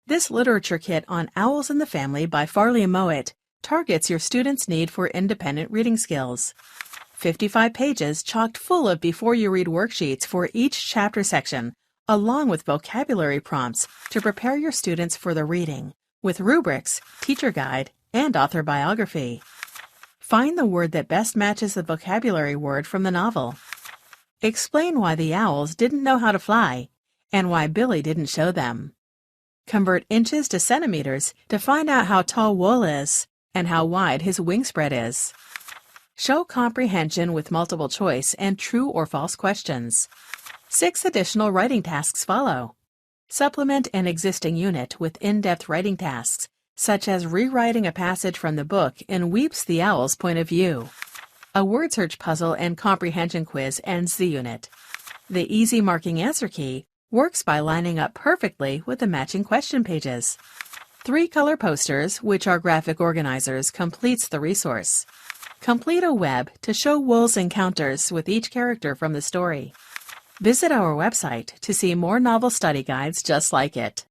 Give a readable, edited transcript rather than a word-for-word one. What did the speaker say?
This literature kit on Owls in the Family by Farley Mowat targets your students' need for independent reading skills. 55 pages chocked full of before-you-read worksheets for each chapter section, along with vocabulary prompts to prepare your students for the reading, with rubrics, teacher guide, and author biography. Find the word that best matches the vocabulary word from the novel. Explain why the owls didn't know how to fly, and why Billy didn't show them. Convert inches to centimeters to find out how tall Wool is, and how wide his wingspread is. Show comprehension with multiple choice and true or false questions. 6 additional writing tasks follow. Supplement an existing unit with in-depth writing tasks, such as rewriting a passage from the book in Weeps the Owl's point of view. A word search puzzle and comprehension quiz ends the unit. The easy marking answer key works by lining up perfectly with the matching question pages. 3 color posters, which are graphic organizers, completes the resource. Complete a web to show Wool's encounters with each character from the story. Visit our website to see more novel study guides just like it.